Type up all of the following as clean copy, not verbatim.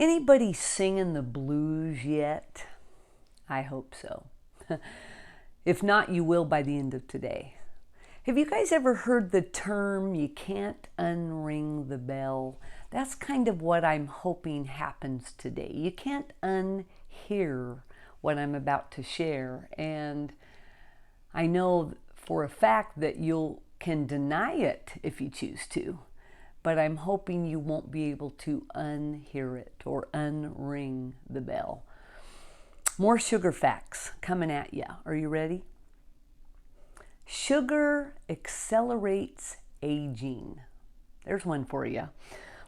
Anybody singing the blues yet? I hope so. If not, you will by the end of today. Have you guys ever heard the term, you can't unring the bell? That's kind of what I'm hoping happens today. You can't unhear what I'm about to share. And I know for a fact that you can deny it if you choose to. But I'm hoping you won't be able to unhear it or unring the bell. More sugar facts coming at you. Are you ready? Sugar accelerates aging. There's one for you.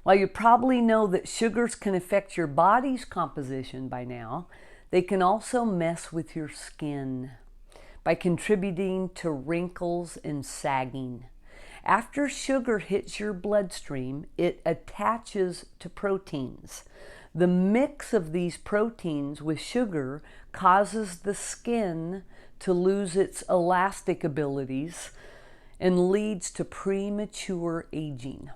While you probably know that sugars can affect your body's composition by now, they can also mess with your skin by contributing to wrinkles and sagging. After sugar hits your bloodstream, it attaches to proteins. The mix of these proteins with sugar causes the skin to lose its elastic abilities and leads to premature aging.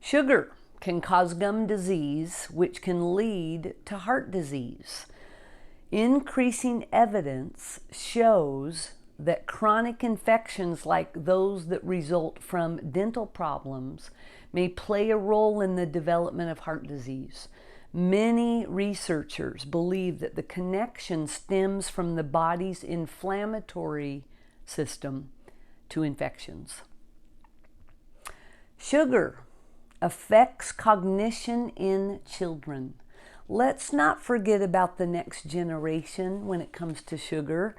Sugar can cause gum disease, which can lead to heart disease. Increasing evidence shows that chronic infections like those that result from dental problems may play a role in the development of heart disease. Many researchers believe that the connection stems from the body's inflammatory system to infections. Sugar affects cognition in children. Let's not forget about the next generation when it comes to sugar.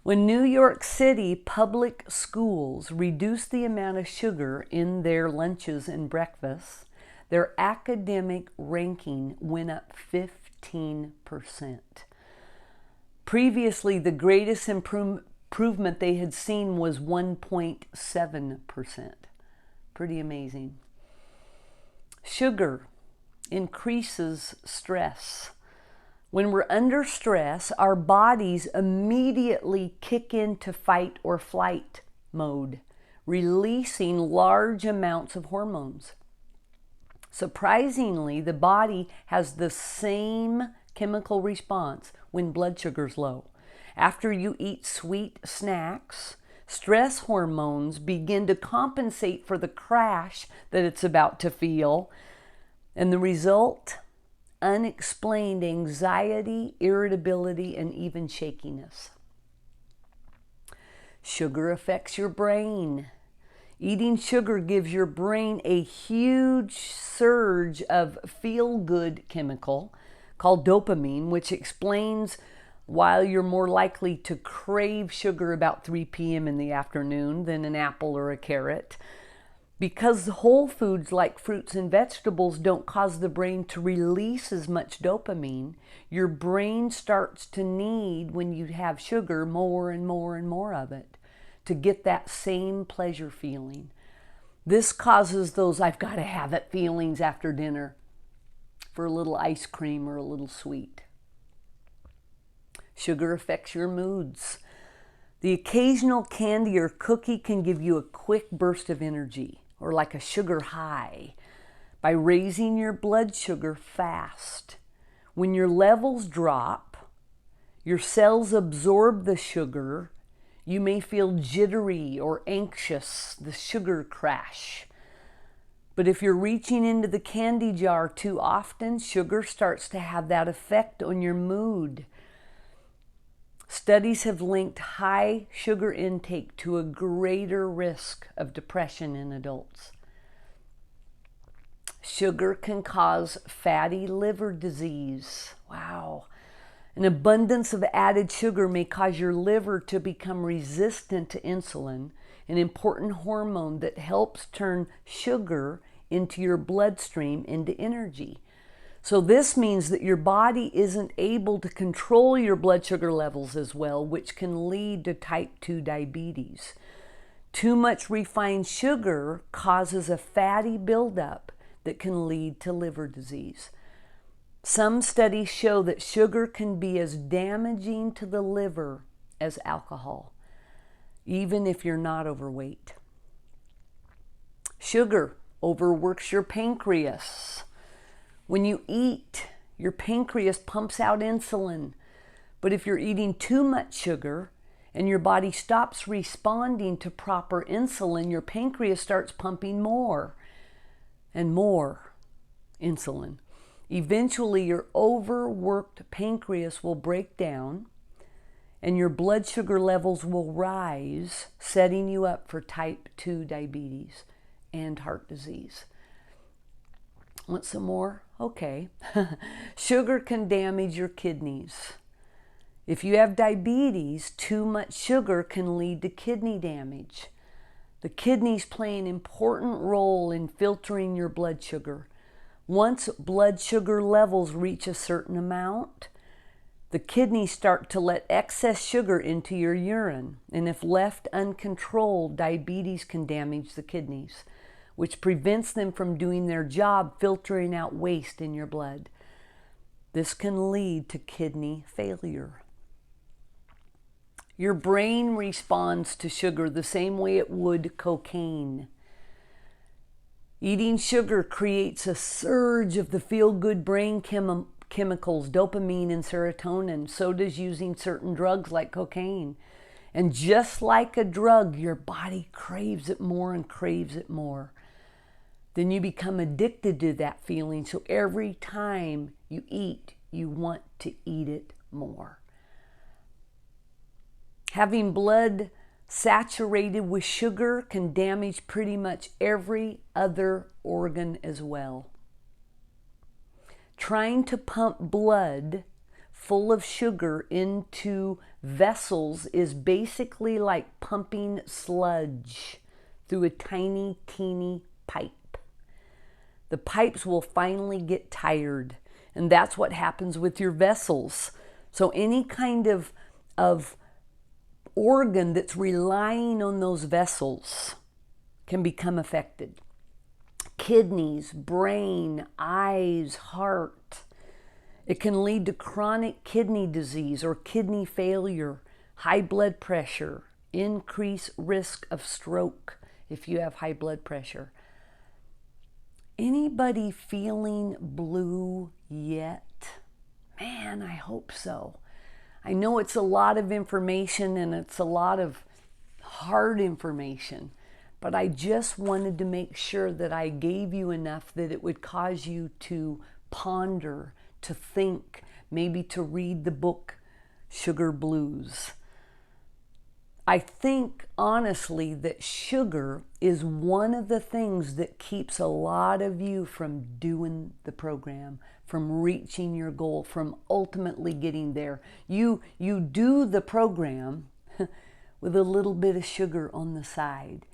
When New York City public schools reduced the amount of sugar in their lunches and breakfasts, their academic ranking went up 15%. Previously, the greatest improvement they had seen was 1.7%. Pretty amazing. Sugar increases stress. When we're under stress, our bodies immediately kick into fight or flight mode, releasing large amounts of hormones. Surprisingly, the body has the same chemical response when blood sugar's low. After you eat sweet snacks, stress hormones begin to compensate for the crash that it's about to feel, and the result, unexplained anxiety, irritability, and even shakiness. Sugar affects your brain. Eating sugar gives your brain a huge surge of feel-good chemical called dopamine, which explains why you're more likely to crave sugar about 3 p.m. in the afternoon than an apple or a carrot. Because whole foods like fruits and vegetables don't cause the brain to release as much dopamine, your brain starts to need, when you have sugar, more and more and more of it to get that same pleasure feeling. This causes those I've got to have it feelings after dinner for a little ice cream or a little sweet. Sugar affects your moods. The occasional candy or cookie can give you a quick burst of energy, or like a sugar high, by raising your blood sugar fast. When your levels drop, your cells absorb the sugar. You may feel jittery or anxious, the sugar crash. But if you're reaching into the candy jar too often, sugar starts to have that effect on your mood. Studies have linked high sugar intake to a greater risk of depression in adults. Sugar can cause fatty liver disease. Wow. An abundance of added sugar may cause your liver to become resistant to insulin, an important hormone that helps turn sugar into your bloodstream into energy. So this means that your body isn't able to control your blood sugar levels as well, which can lead to type 2 diabetes. Too much refined sugar causes a fatty buildup that can lead to liver disease. Some studies show that sugar can be as damaging to the liver as alcohol, even if you're not overweight. Sugar overworks your pancreas. When you eat, your pancreas pumps out insulin. But if you're eating too much sugar and your body stops responding to proper insulin, your pancreas starts pumping more and more insulin. Eventually, your overworked pancreas will break down and your blood sugar levels will rise, setting you up for type 2 diabetes and heart disease. Want some more? Okay. Sugar can damage your kidneys. If you have diabetes, too much sugar can lead to kidney damage. The kidneys play an important role in filtering your blood sugar. Once blood sugar levels reach a certain amount, the kidneys start to let excess sugar into your urine. And if left uncontrolled, diabetes can damage the kidneys, which prevents them from doing their job filtering out waste in your blood. This can lead to kidney failure. Your brain responds to sugar the same way it would cocaine. Eating sugar creates a surge of the feel-good brain chemicals, dopamine and serotonin. So does using certain drugs like cocaine. And just like a drug, your body craves it more and craves it more. Then you become addicted to that feeling. So every time you eat, you want to eat it more. Having blood saturated with sugar can damage pretty much every other organ as well. Trying to pump blood full of sugar into vessels is basically like pumping sludge through a tiny, teeny pipe. The pipes will finally get tired, and that's what happens with your vessels. So any kind of organ that's relying on those vessels can become affected. Kidneys, brain, eyes, heart. It can lead to chronic kidney disease or kidney failure, high blood pressure, increased risk of stroke if you have high blood pressure. Anybody feeling blue yet? Man, I hope so. I know it's a lot of information and it's a lot of hard information, but I just wanted to make sure that I gave you enough that it would cause you to ponder, to think, maybe to read the book Sugar Blues. I think honestly that sugar is one of the things that keeps a lot of you from doing the program, from reaching your goal, from ultimately getting there. You do the program with a little bit of sugar on the side,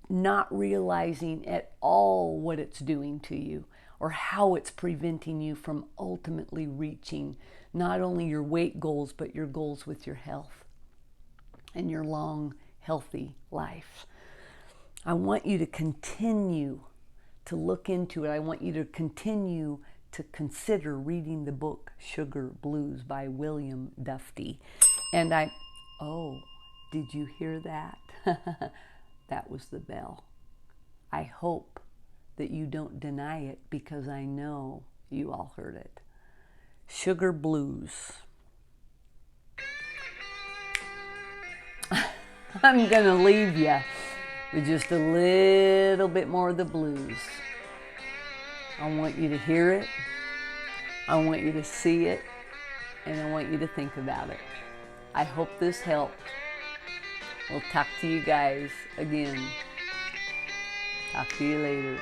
not realizing at all what it's doing to you or how it's preventing you from ultimately reaching not only your weight goals, but your goals with your health and your long, healthy life. I want you to continue to look into it. I want you to continue to consider reading the book Sugar Blues by William Duffy. And did you hear that? That was the bell. I hope that you don't deny it because I know you all heard it. Sugar Blues. I'm going to leave you with just a little bit more of the blues. I want you to hear it. I want you to see it. And I want you to think about it. I hope this helped. We'll talk to you guys again. Talk to you later.